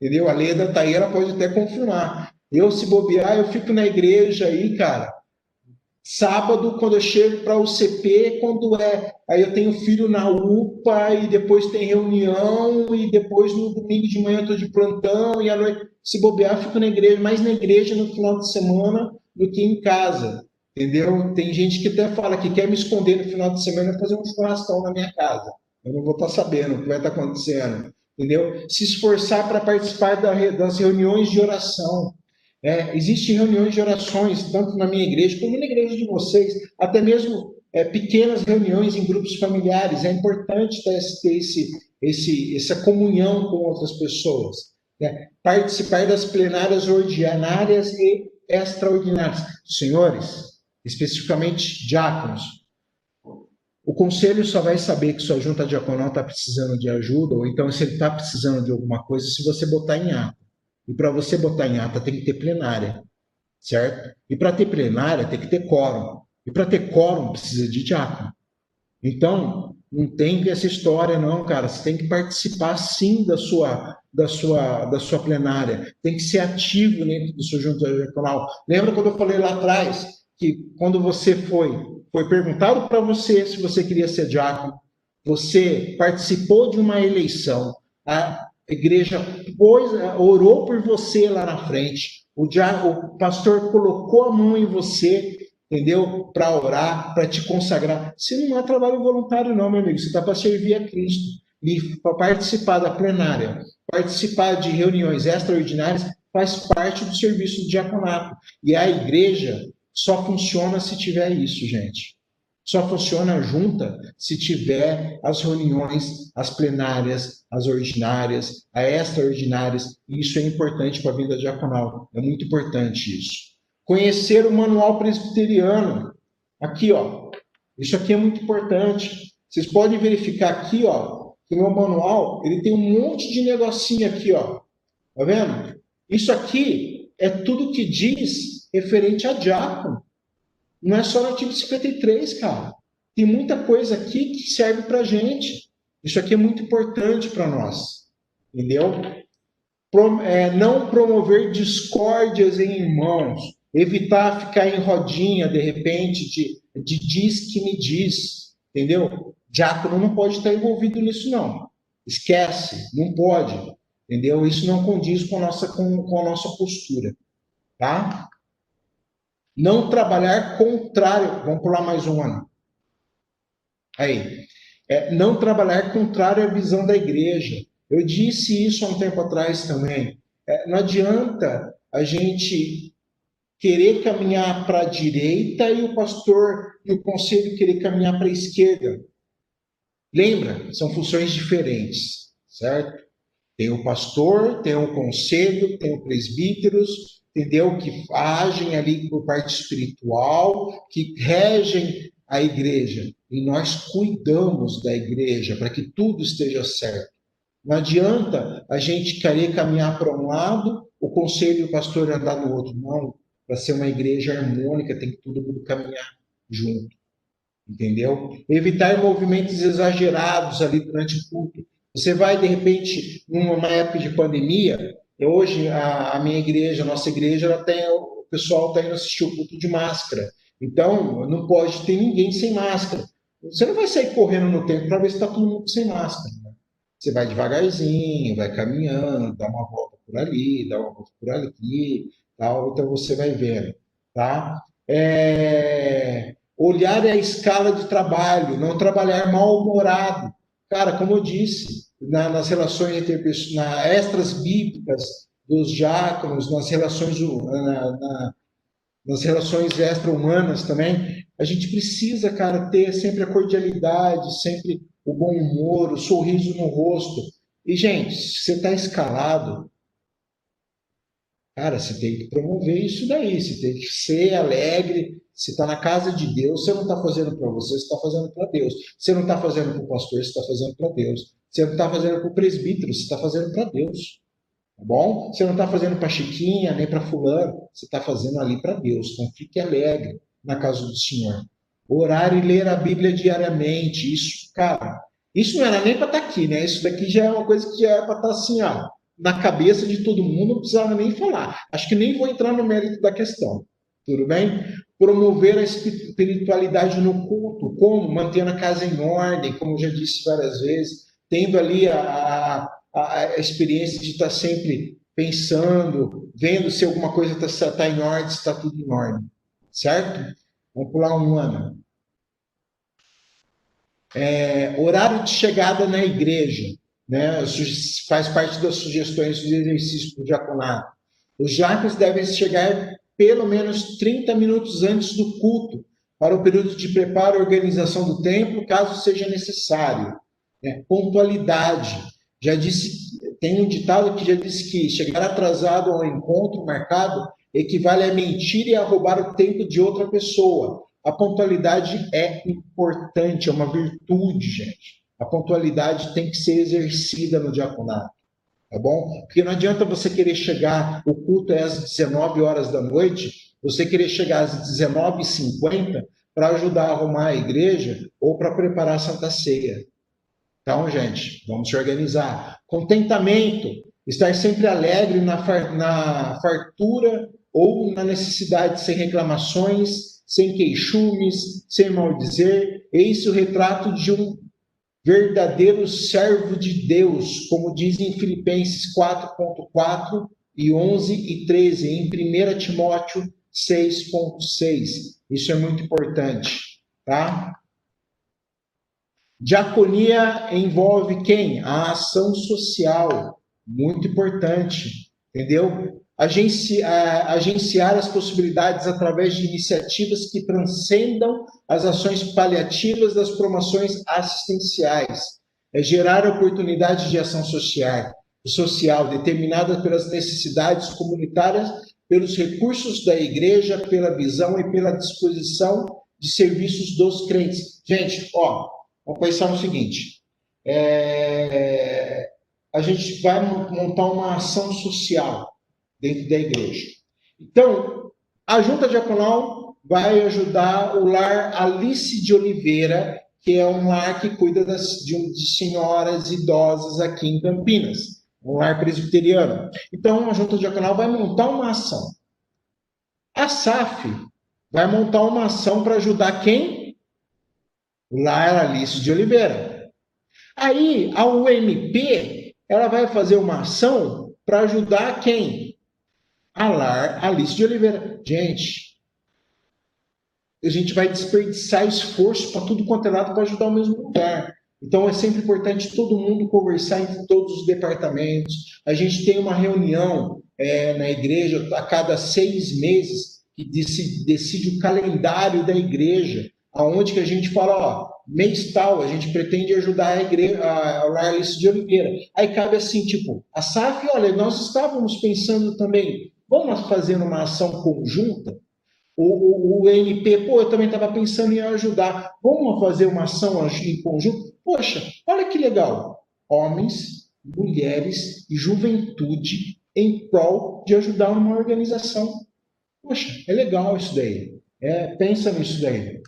Entendeu? A Leda tá aí, ela pode até confirmar. Eu, se bobear, eu fico na igreja aí, cara. Sábado, quando eu chego para o CP, aí eu tenho filho na UPA, e depois tem reunião, e depois no domingo de manhã eu estou de plantão, e à noite, se bobear, eu fico na igreja, mais na igreja no final de semana do que em casa, entendeu? Tem gente que até fala que quer me esconder no final de semana e fazer um churrascão na minha casa. Eu não vou estar sabendo o que vai estar acontecendo, entendeu? Se esforçar para participar das reuniões de oração. Existem reuniões de orações, tanto na minha igreja como na igreja de vocês, até mesmo pequenas reuniões em grupos familiares. É importante ter essa comunhão com outras pessoas. Né? Participar das plenárias ordinárias e extraordinárias. Senhores, especificamente diáconos, o conselho só vai saber que sua junta diaconal está precisando de ajuda, ou então se ele está precisando de alguma coisa, se você botar em ata. E para você botar em ata tem que ter plenária, certo? E para ter plenária tem que ter quórum. E para ter quórum precisa de diácono. Então, não tem essa história não, cara. Você tem que participar sim da sua plenária. Tem que ser ativo dentro do seu junta diaconal. Lembra quando eu falei lá atrás que quando você foi perguntado para você se você queria ser diácono, você participou de uma eleição, a igreja orou por você lá na frente, o pastor colocou a mão em você, entendeu? Para orar, para te consagrar. Você não é trabalho voluntário não, meu amigo, você está para servir a Cristo. E para participar da plenária, participar de reuniões extraordinárias, faz parte do serviço do diaconato. E a igreja só funciona se tiver isso, gente. Só funciona junta se tiver as reuniões, as plenárias, as ordinárias, as extraordinárias. E isso é importante para a vida diaconal. É muito importante isso. Conhecer o manual presbiteriano. Aqui, ó. Isso aqui é muito importante. Vocês podem verificar aqui, ó, que o meu manual, ele tem um monte de negocinho aqui, ó. Tá vendo? Isso aqui é tudo que diz referente a diácono. Não é só no artigo 53, cara. Tem muita coisa aqui que serve para a gente. Isso aqui é muito importante para nós. Entendeu? Não promover discórdias em irmãos. Evitar ficar em rodinha, de repente, de diz que me diz. Entendeu? Diácono não pode estar envolvido nisso, não. Esquece, não pode. Entendeu? Isso não condiz com a nossa postura. Tá? Não trabalhar contrário. Vamos pular mais um ano. Aí. Não trabalhar contrário à visão da igreja. Eu disse isso há um tempo atrás também. Não adianta a gente querer caminhar para a direita e o pastor e o conselho querer caminhar para a esquerda. Lembra? São funções diferentes, certo? Tem o pastor, tem o conselho, tem o presbíteros, entendeu? Que agem ali por parte espiritual, que regem a igreja. E nós cuidamos da igreja para que tudo esteja certo. Não adianta a gente querer caminhar para um lado, o conselho e o pastor andar no outro. Não. Para ser uma igreja harmônica, tem que todo mundo caminhar junto. entendeu? Evitar movimentos exagerados ali durante o culto. Você vai, de repente, numa época de pandemia, hoje a minha igreja, a nossa igreja, ela tem, o pessoal está indo assistir o culto de máscara. Então, não pode ter ninguém sem máscara. Você não vai sair correndo no templo para ver se está todo mundo sem máscara. Né? Você vai devagarzinho, vai caminhando, dá uma volta por ali, dá uma volta por aqui, tal, então você vai vendo, tá? Olhar a escala de trabalho, não trabalhar mal-humorado. Cara, como eu disse, nas relações interpessoais, nas extras bíblicas dos diáconos, nas relações extra-humanas também, a gente precisa, cara, ter sempre a cordialidade, sempre o bom humor, o sorriso no rosto. E, gente, se você está escalado, cara, você tem que promover isso daí, você tem que ser alegre. Se está na casa de Deus, você não está fazendo para você está fazendo para Deus. Você não está fazendo para o pastor, você está fazendo para Deus. Você não está fazendo para o presbítero, você está fazendo para Deus. Tá bom? Você não está fazendo para Chiquinha, nem para fulano, você está fazendo ali para Deus. Então fique alegre na casa do Senhor. Orar e ler a Bíblia diariamente, isso, cara, isso não era nem para estar aqui, né? Isso daqui já é uma coisa que já é para estar assim, ó, na cabeça de todo mundo, não precisava nem falar. Acho que nem vou entrar no mérito da questão. Tudo bem? Promover a espiritualidade no culto, como? Mantendo a casa em ordem, como já disse várias vezes, tendo ali a experiência de estar sempre pensando, vendo se alguma coisa está em ordem, se está tudo em ordem. Certo? Vamos pular um ano. Horário de chegada na igreja. Né? Faz parte das sugestões do exercício do diaconato. Os diáconos devem chegar pelo menos 30 minutos antes do culto, para o período de preparo e organização do templo, caso seja necessário. Pontualidade. Já disse, tem um ditado que já disse que chegar atrasado ao encontro marcado equivale a mentir e a roubar o tempo de outra pessoa. A pontualidade é importante, é uma virtude, gente. A pontualidade tem que ser exercida no diaconato, tá bom? Porque não adianta você querer chegar, o culto é às 19 horas da noite, você querer chegar às 19h50 para ajudar a arrumar a igreja ou para preparar a Santa Ceia. Então, gente, vamos se organizar. Contentamento, estar sempre alegre na fartura ou na necessidade, sem reclamações, sem queixumes, sem maldizer. Eis o retrato de um verdadeiro servo de Deus, como dizem em Filipenses 4.4 e 11 e 13, em 1 Timóteo 6.6. Isso é muito importante, tá? Diaconia envolve quem? A ação social, muito importante, entendeu? Agenciar as possibilidades através de iniciativas que transcendam as ações paliativas das promoções assistenciais. Gerar oportunidades de ação social determinadas pelas necessidades comunitárias, pelos recursos da igreja, pela visão e pela disposição de serviços dos crentes. Gente, ó, vamos pensar no seguinte: a gente vai montar uma ação social dentro da igreja. Então, a junta diaconal vai ajudar o lar Alice de Oliveira, que é um lar que cuida de senhoras idosas aqui em Campinas, um lar presbiteriano. Então, a junta diaconal vai montar uma ação. A SAF vai montar uma ação para ajudar quem? O lar Alice de Oliveira. Aí, a UMP, ela vai fazer uma ação para ajudar quem? A lar Alice de Oliveira. Gente, a gente vai desperdiçar esforço para tudo quanto é lado para ajudar o mesmo lugar. Então, é sempre importante todo mundo conversar entre todos os departamentos. A gente tem uma reunião na igreja a cada 6 meses que decide o calendário da igreja, aonde que a gente fala, ó, mês tal, a gente pretende ajudar a igreja, a Lar Alice de Oliveira. Aí cabe assim, tipo, a SAF, olha, nós estávamos pensando também, vamos fazer uma ação conjunta? O NP, pô, eu também estava pensando em ajudar. Vamos fazer uma ação em conjunto? Poxa, olha que legal. Homens, mulheres e juventude em prol de ajudar uma organização. Poxa, é legal isso daí. Pensa nisso daí.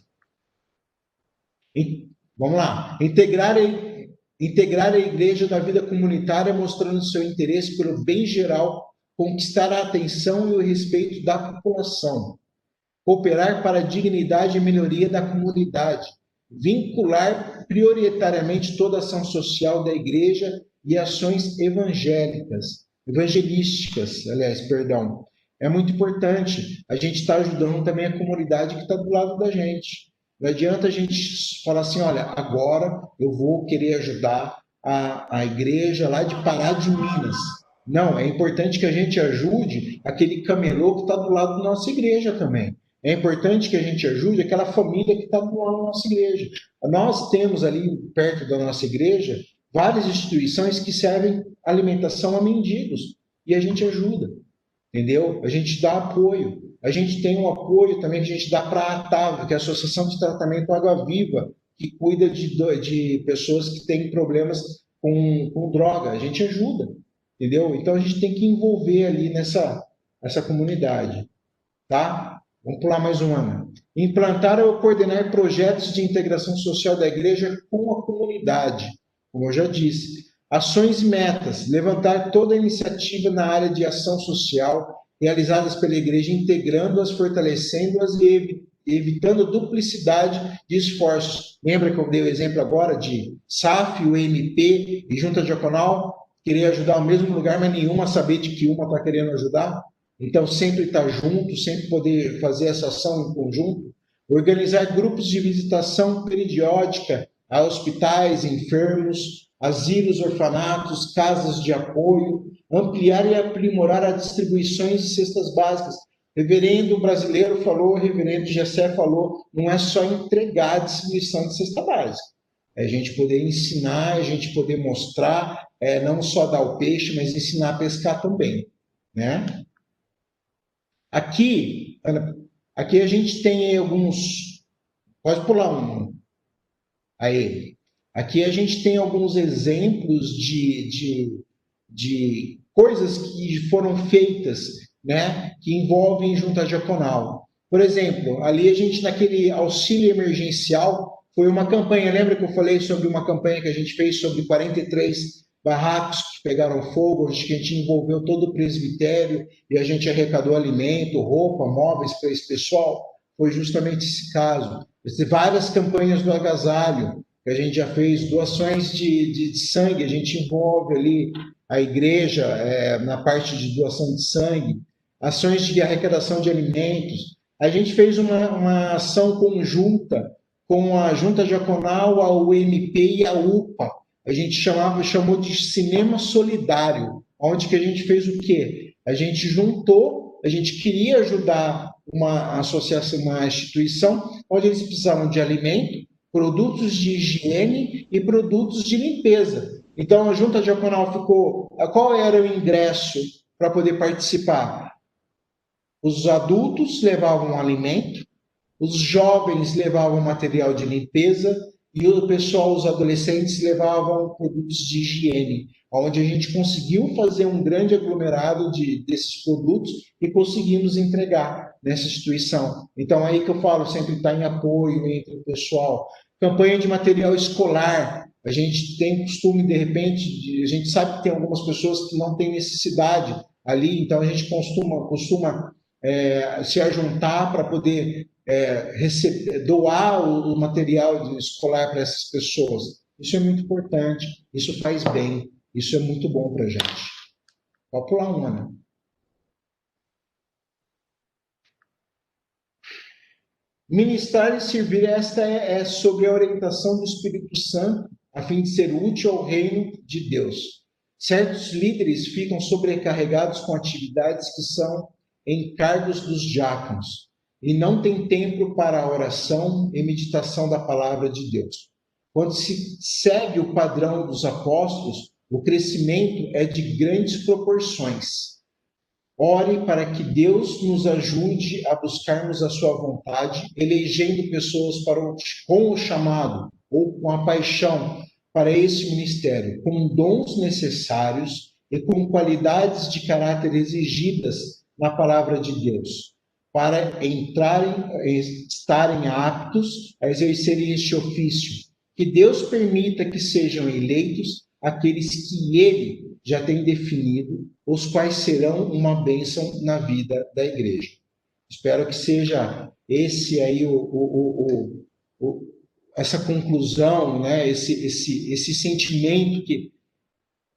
Vamos lá. Integrar a igreja na vida comunitária, mostrando seu interesse pelo bem geral, conquistar a atenção e o respeito da população, cooperar para a dignidade e melhoria da comunidade, vincular prioritariamente toda a ação social da igreja e ações evangelísticas, perdão. É muito importante. A gente está ajudando também a comunidade que está do lado da gente. Não adianta a gente falar assim, olha, agora eu vou querer ajudar a igreja lá de Pará de Minas. Não, é importante que a gente ajude aquele camelô que está do lado da nossa igreja também. É importante que a gente ajude aquela família que está do lado da nossa igreja. Nós temos ali perto da nossa igreja várias instituições que servem alimentação a mendigos e a gente ajuda, entendeu? A gente dá apoio. A gente tem um apoio também que a gente dá para a ATAV, que é a Associação de Tratamento Água Viva, que cuida de pessoas que têm problemas com droga. A gente ajuda, entendeu? Então a gente tem que envolver ali nessa comunidade, tá? Vamos pular mais um ano. Implantar ou coordenar projetos de integração social da igreja com a comunidade, como eu já disse. Ações e metas. Levantar toda a iniciativa na área de ação social realizadas pela igreja, integrando-as, fortalecendo-as e evitando duplicidade de esforços. Lembra que eu dei o exemplo agora de SAF, UMP e Junta Diaconal? Querer ajudar ao mesmo lugar, mas nenhuma saber de que uma está querendo ajudar? Então, sempre estar junto, sempre poder fazer essa ação em conjunto. Organizar grupos de visitação periódica a hospitais, enfermos, asilos, orfanatos, casas de apoio, ampliar e aprimorar as distribuições de cestas básicas. Reverendo brasileiro falou, reverendo Gessé falou, não é só entregar a distribuição de cesta básica. É a gente poder ensinar, a gente poder mostrar, não só dar o peixe, mas ensinar a pescar também, né? Aqui a gente tem alguns... Pode pular um. Aí. Aqui a gente tem alguns exemplos de coisas que foram feitas, né, que envolvem junta diaconal. Por exemplo, ali a gente, naquele auxílio emergencial, foi uma campanha, lembra que eu falei sobre uma campanha que a gente fez sobre 43 barracos que pegaram fogo, onde a gente envolveu todo o presbitério e a gente arrecadou alimento, roupa, móveis para esse pessoal? Foi justamente esse caso. Várias campanhas do agasalho, que a gente já fez, doações de sangue, a gente envolve ali a igreja na parte de doação de sangue, ações de arrecadação de alimentos. A gente fez uma ação conjunta com a Junta Diaconal, a UMP e a UPA. A gente chamou de Cinema Solidário, onde que a gente fez o quê? A gente juntou, a gente queria ajudar uma associação, uma instituição, onde eles precisavam de alimento, produtos de higiene e produtos de limpeza. Então, a Junta Diaconal ficou... Qual era o ingresso para poder participar? Os adultos levavam alimento, os jovens levavam material de limpeza e o pessoal, os adolescentes, levavam produtos de higiene, onde a gente conseguiu fazer um grande aglomerado desses produtos e conseguimos entregar nessa instituição. Então, aí que eu falo, sempre está em apoio entre o pessoal. Campanha de material escolar. A gente tem costume, de repente, a gente sabe que tem algumas pessoas que não têm necessidade ali, então a gente costuma se ajuntar para poder doar o material escolar para essas pessoas. Isso é muito importante, isso faz bem, isso é muito bom para a gente. Pode pular uma, né? Ministrar e servir, esta é sobre a orientação do Espírito Santo, a fim de ser útil ao reino de Deus. Certos líderes ficam sobrecarregados com atividades que são encargos dos diáconos e não têm tempo para a oração e meditação da palavra de Deus. Quando se segue o padrão dos apóstolos, o crescimento é de grandes proporções. Ore para que Deus nos ajude a buscarmos a sua vontade, elegendo pessoas com o chamado ou com a paixão para esse ministério, com dons necessários e com qualidades de caráter exigidas na palavra de Deus. para estarem aptos a exercerem este ofício. Que Deus permita que sejam eleitos aqueles que Ele já tem definido, os quais serão uma bênção na vida da igreja. Espero que seja esse aí essa conclusão, né? esse sentimento que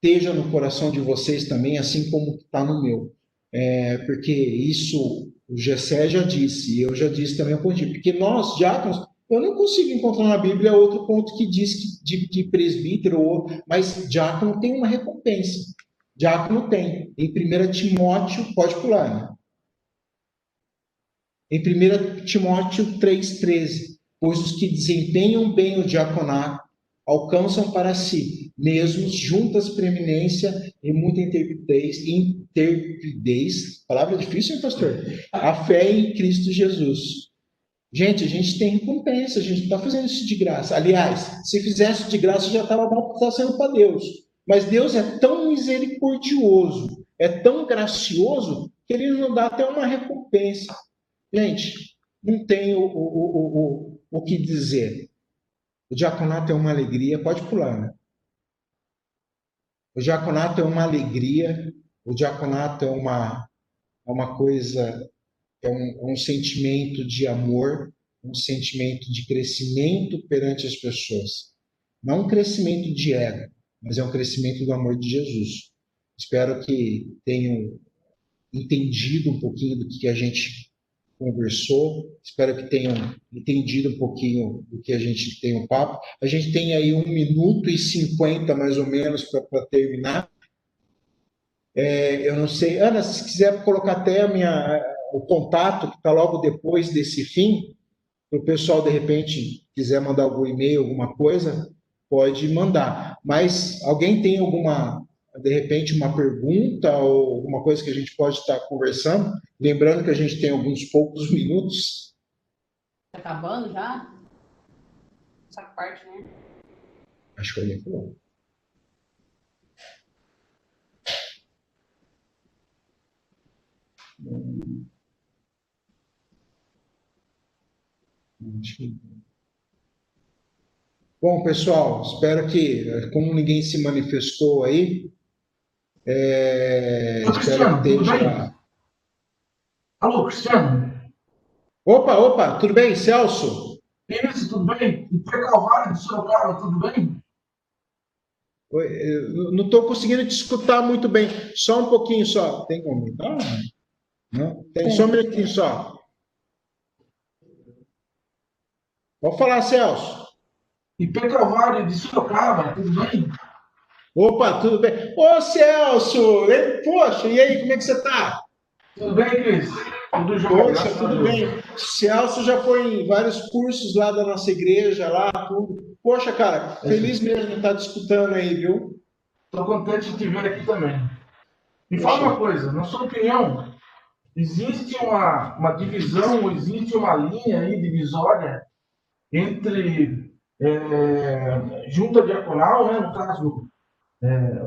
esteja no coração de vocês também, assim como está no meu. Porque isso o Gessé já disse, e eu já disse também ao Ponti, porque nós, diáconos, eu não consigo encontrar na Bíblia outro ponto que diz que presbítero, mas diácono tem uma recompensa. Diácono tem. Em 1 Timóteo, pode pular, né? Em 1 Timóteo 3,13, pois os que desempenham bem o diaconato alcançam para si mesmos juntas preeminência e muita intrepidez, palavra difícil, hein, pastor? A fé em Cristo Jesus. Gente, a gente tem recompensa, a gente não está fazendo isso de graça. Aliás, se fizesse de graça, já estava sendo para Deus. Mas Deus é tão misericordioso, é tão gracioso, que Ele nos dá até uma recompensa. Gente, não tem o que dizer. O diaconato é uma alegria, pode pular, né? O diaconato é uma alegria, o diaconato é uma coisa, é um sentimento de amor, um sentimento de crescimento perante as pessoas. Não um crescimento de ego, mas é um crescimento do amor de Jesus. Espero que tenham entendido um pouquinho do que a gente conversou, espero que tenham entendido um pouquinho do que a gente tem o papo. A gente tem aí 1 minuto e 50 mais ou menos para terminar. Eu não sei, Ana, se quiser colocar até o contato que está logo depois desse fim, para o pessoal de repente quiser mandar algum e-mail, alguma coisa, pode mandar. Mas alguém tem de repente, uma pergunta ou alguma coisa que a gente pode estar conversando? Lembrando que a gente tem alguns poucos minutos. Está acabando já? Essa parte, né? Acho que alguém falou. Bom, pessoal, espero que, como ninguém se manifestou aí, espero que esteja... Alô, Cristiano? Opa, tudo bem, Celso? Isso, tudo bem? E foi Calvário do Sorocaba, tudo bem? Eu não estou conseguindo te escutar muito bem. Só um pouquinho só. Tem como aumentar? Não? Tem só um minutinho só. Pode falar, Celso. IP Calvário de Sorocaba, tudo bem? Opa, tudo bem? Ô, Celso! Poxa, e aí, como é que você está? Tudo bem, Cris? Tudo jóia. Poxa, tudo bem. Celso já foi em vários cursos lá da nossa igreja, lá, tudo. Poxa, cara, feliz mesmo de estar te escutando aí, viu? Estou contente de te ver aqui também. Me fala uma coisa, na sua opinião, existe uma divisão, existe uma linha aí divisória entre junta diaconal, né, no caso,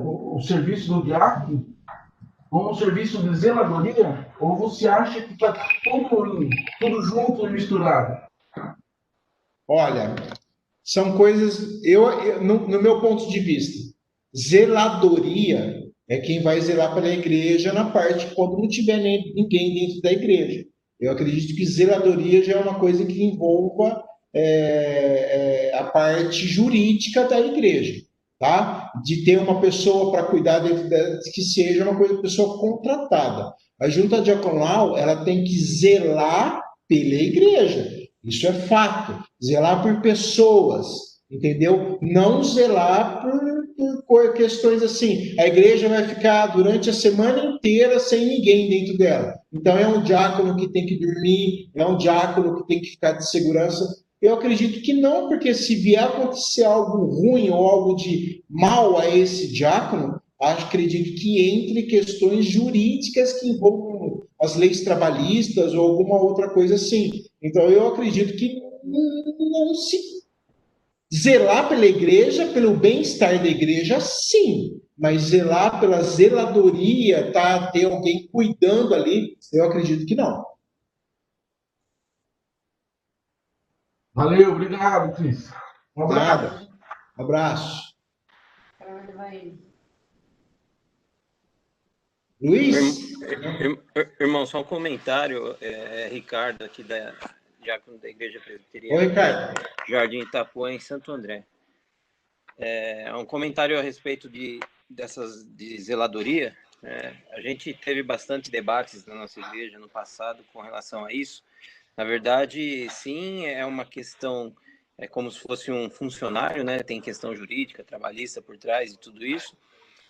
o serviço do diácono, com o serviço de zeladoria, ou você acha que está tudo junto e misturado? Olha, são coisas, no meu ponto de vista, zeladoria é quem vai zelar pela igreja na parte quando não tiver ninguém dentro da igreja. Eu acredito que zeladoria já é uma coisa que envolva a parte jurídica da igreja, tá? De ter uma pessoa para cuidar que seja uma pessoa contratada. A junta diaconal, ela tem que zelar pela igreja. Isso é fato. Zelar por pessoas, entendeu? Não zelar por questões assim. A igreja vai ficar durante a semana inteira sem ninguém dentro dela. Então é um diácono que tem que dormir, é um diácono que tem que ficar de segurança. Eu acredito que não, porque se vier acontecer algo ruim ou algo de mal a esse diácono, acredito que entre questões jurídicas que envolvam as leis trabalhistas ou alguma outra coisa assim. Então, eu acredito que não se zelar pela igreja, pelo bem-estar da igreja, sim, mas zelar pela zeladoria, tá, ter alguém cuidando ali, eu acredito que não. Valeu, obrigado, Cris. Um abraço. Nada. Abraço. Para onde vai? Luiz? Irmão, só um comentário, Ricardo, aqui diácono da Igreja Presbiteriana. Oi, Ricardo. Jardim Itapuã, em Santo André. Um comentário a respeito de zeladoria. A gente teve bastante debates na nossa igreja no passado com relação a isso. Na verdade, sim, é uma questão, é como se fosse um funcionário, né? Tem questão jurídica, trabalhista por trás de tudo isso.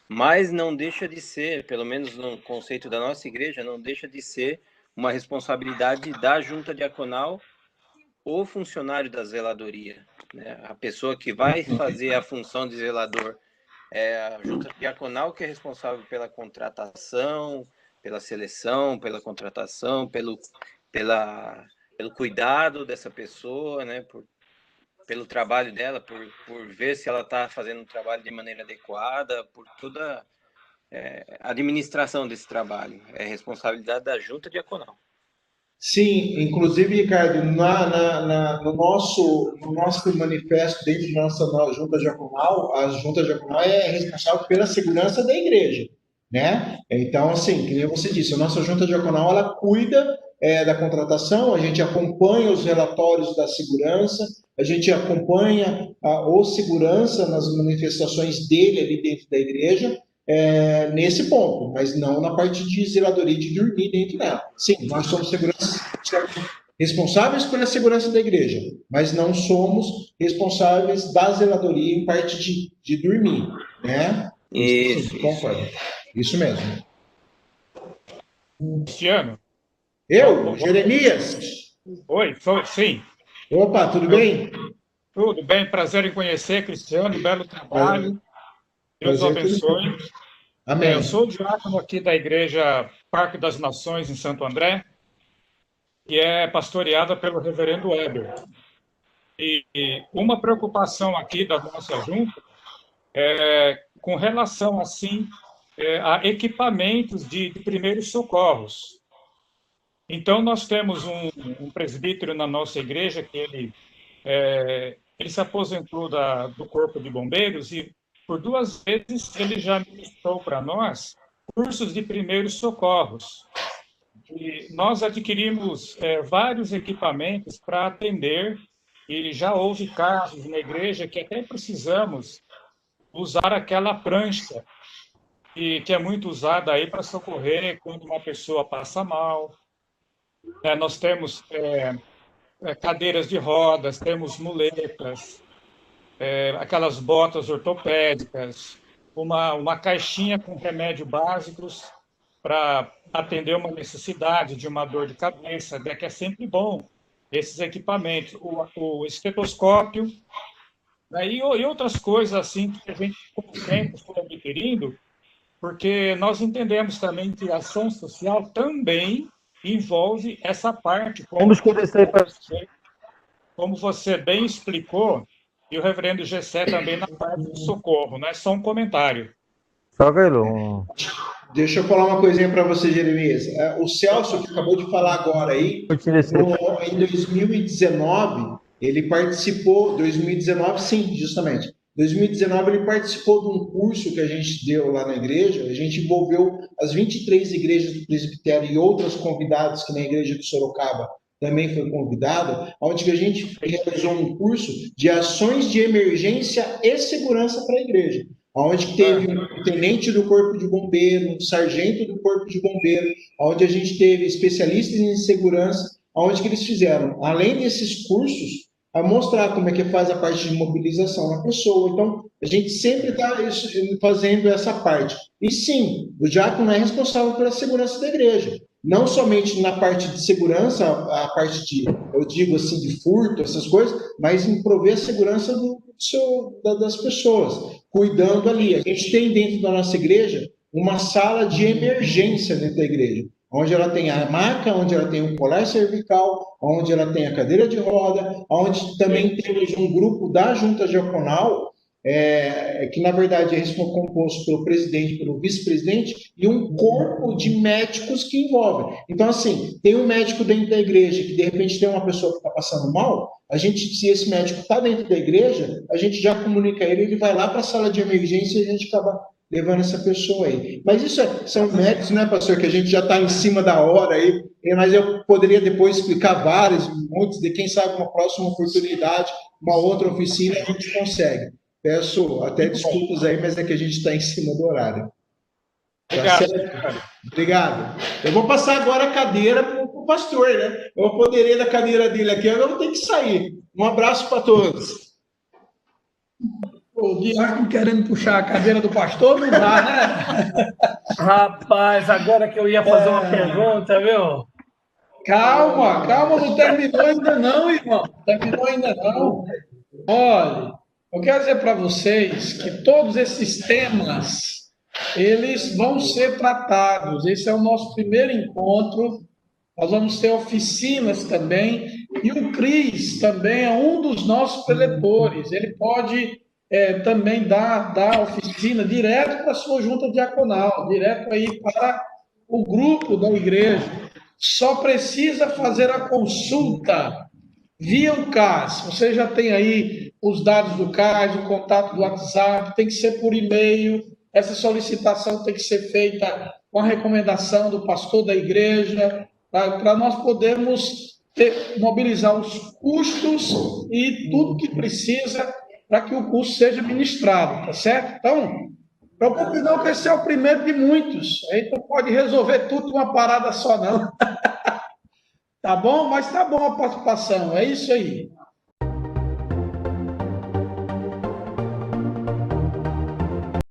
Mas não deixa de ser, pelo menos no conceito da nossa igreja, não deixa de ser uma responsabilidade da junta diaconal ou funcionário da zeladoria, né? A pessoa que vai fazer a função de zelador é a junta diaconal, que é responsável pela contratação, pela seleção, pela contratação, pelo cuidado dessa pessoa, né? Pelo trabalho dela, por ver se ela está fazendo o trabalho de maneira adequada, por toda a administração desse trabalho. É responsabilidade da junta diaconal. Sim, inclusive, Ricardo, no nosso manifesto dentro da nossa junta diaconal, a junta diaconal é responsável pela segurança da igreja, né? Então, assim, que nem você disse, a nossa junta diaconal, ela cuida da contratação, a gente acompanha os relatórios da segurança, a gente acompanha o segurança nas manifestações dele ali dentro da igreja, nesse ponto, mas não na parte de zeladoria de dormir dentro dela. Sim, nós somos responsáveis pela segurança da igreja, mas não somos responsáveis da zeladoria em parte de dormir, né? Isso. Concordo. Isso mesmo. Cristiano? Jeremias? Oi, sim. Opa, tudo bem? Tudo bem, prazer em conhecer, Cristiano, belo trabalho. Deus o abençoe. Amém. Eu sou o diácono aqui da Igreja Parque das Nações, em Santo André, que é pastoreada pelo reverendo Weber. E uma preocupação aqui da nossa junta é com relação, assim, a equipamentos de primeiros socorros. Então, nós temos um presbítero na nossa igreja que ele se aposentou do Corpo de Bombeiros e, por 2 vezes, ele já ministrou para nós cursos de primeiros socorros. E nós adquirimos vários equipamentos para atender, e já houve casos na igreja que até precisamos usar aquela prancha, que é muito usada aí para socorrer quando uma pessoa passa mal. Nós temos cadeiras de rodas, temos muletas, aquelas botas ortopédicas, uma caixinha com remédios básicos para atender uma necessidade de uma dor de cabeça, né, que é sempre bom esses equipamentos, o estetoscópio, né, e outras coisas assim que a gente sempre foi adquirindo, porque nós entendemos também que a ação social também envolve essa parte, como você bem explicou, e o reverendo Gessé também na parte do socorro, né? Só um comentário. Deixa eu falar uma coisinha para você, Jeremias. O Celso, que acabou de falar agora aí, em 2019, ele participou, 2019, sim, justamente. 2019, ele participou de um curso que a gente deu lá na igreja. A gente envolveu as 23 igrejas do presbitério e outras convidadas, que na igreja de Sorocaba também foi convidado, onde a gente realizou um curso de ações de emergência e segurança para a igreja, onde teve um tenente do Corpo de Bombeiro, um sargento do Corpo de Bombeiro, onde a gente teve especialistas em segurança, onde que eles fizeram, além desses cursos, a mostrar como é que faz a parte de mobilização na pessoa. Então, a gente sempre está fazendo essa parte. E sim, o diácono é responsável pela segurança da igreja. Não somente na parte de segurança, a parte de, eu digo assim, de furto, essas coisas, mas em prover a segurança das pessoas, cuidando ali. A gente tem dentro da nossa igreja uma sala de emergência dentro da igreja, onde ela tem a maca, onde ela tem o colar cervical, onde ela tem a cadeira de roda, onde também temos um grupo da junta diaconal que na verdade é composto pelo presidente, pelo vice-presidente e um corpo de médicos que envolve. Então, assim, tem um médico dentro da igreja que de repente tem uma pessoa que está passando mal, se esse médico está dentro da igreja, a gente já comunica ele vai lá para a sala de emergência e a gente acaba levando essa pessoa aí. Mas isso são métodos, né, pastor, que a gente já está em cima da hora aí, mas eu poderia depois explicar muitos, de quem sabe uma próxima oportunidade, uma outra oficina, a gente consegue. Peço até desculpas aí, mas é que a gente está em cima do horário. Obrigado. Obrigado. Eu vou passar agora a cadeira para o pastor, né? Eu apoderei da cadeira dele aqui, agora eu vou ter que sair. Um abraço para todos. O diácono querendo puxar a cadeira do pastor, não dá, né? Rapaz, agora que eu ia fazer uma pergunta, viu? Calma, não terminou ainda não, irmão. Terminou ainda não. Olha, eu quero dizer para vocês que todos esses temas, eles vão ser tratados. Esse é o nosso primeiro encontro. Nós vamos ter oficinas também. E o Cris também é um dos nossos preletores. Ele pode também dar oficina direto para a sua junta diaconal, direto aí para o grupo da igreja. Só precisa fazer a consulta via o CAS. Você já tem aí os dados do CAS, o contato do WhatsApp, tem que ser por e-mail. Essa solicitação tem que ser feita com a recomendação do pastor da igreja, para nós podermos mobilizar os custos e tudo que precisa para que o curso seja ministrado, tá certo? Então, preocupe não, que esse é o primeiro de muitos. Aí não pode resolver tudo de uma parada só, não. Tá bom? Mas tá bom a participação, é isso aí.